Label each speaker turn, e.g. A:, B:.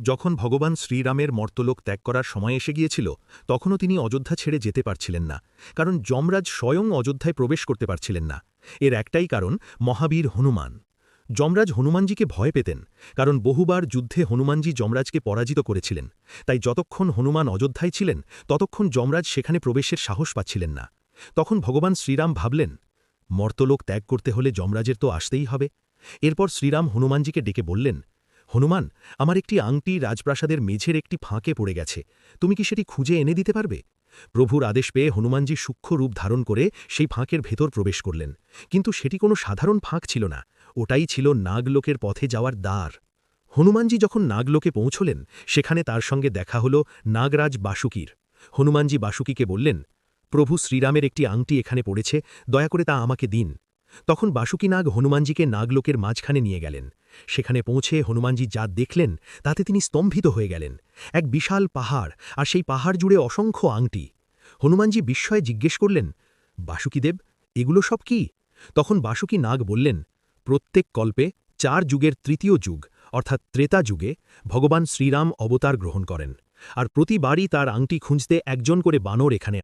A: যখন ভগবান শ্রীরামের মর্তলোক ত্যাগ করার সময় এসে গিয়েছিল তখনও তিনি অযোধ্যা ছেড়ে যেতে পারছিলেন না, কারণ যমরাজ স্বয়ং অযোধ্যায় প্রবেশ করতে পারছিলেন না। এর একটাই কারণ, মহাবীর হনুমান। যমরাজ হনুমানজিকে ভয় পেতেন, কারণ বহুবার যুদ্ধে হনুমানজি যমরাজকে পরাজিত করেছিলেন। তাই যতক্ষণ হনুমান অযোধ্যায় ছিলেন ততক্ষণ যমরাজ সেখানে প্রবেশের সাহস পাচ্ছিলেন না। তখন ভগবান শ্রীরাম ভাবলেন, মর্তলোক ত্যাগ করতে হলে যমরাজের তো আসতেই হবে। এরপর শ্রীরাম হনুমানজিকে ডেকে বললেন, হনুমান, আমার একটি আংটি রাজপ্রাসাদের মেঝের একটি ফাঁকে পড়ে গেছে, তুমি কি সেটি খুঁজে এনে দিতে পারবে? প্রভুর আদেশ পেয়ে হনুমানজি সূক্ষ্ম রূপ ধারণ করে সেই ফাঁকের ভেতর প্রবেশ করলেন, কিন্তু সেটি কোনো সাধারণ ফাঁক ছিল না, ওটাই ছিল নাগলোকের পথে যাওয়ার দ্বার। হনুমানজি যখন নাগলোকে পৌঁছলেন সেখানে তার সঙ্গে দেখা হল নাগরাজ বাসুকীর। হনুমানজি বাসুকীকে বললেন, প্রভু শ্রীরামের একটি আংটি এখানে পড়েছে, দয়া করে তা আমাকে দিন। তখন বাসুকী নাগ হনুমানজিকে নাগলোকের মাঝখানে নিয়ে গেলেন। সেখানে পৌঁছে হনুমানজি যা দেখলেন তাতে তিনি স্তম্ভিত হয়ে গেলেন। এক বিশাল পাহাড়, আর সেই পাহাড় জুড়ে অসংখ্য আংটি। হনুমানজি বিস্ময়ে জিজ্ঞেস করলেন, বাসুকীদেব, এগুলো সব কি? তখন বাসুকী নাগ বললেন, প্রত্যেক কল্পে 4 যুগের তৃতীয় যুগ অর্থাৎ ত্রেতা যুগে ভগবান শ্রীরাম অবতার গ্রহণ করেন, আর প্রতিবারই তার আংটি খুঁজতে একজন করে বানর এখানে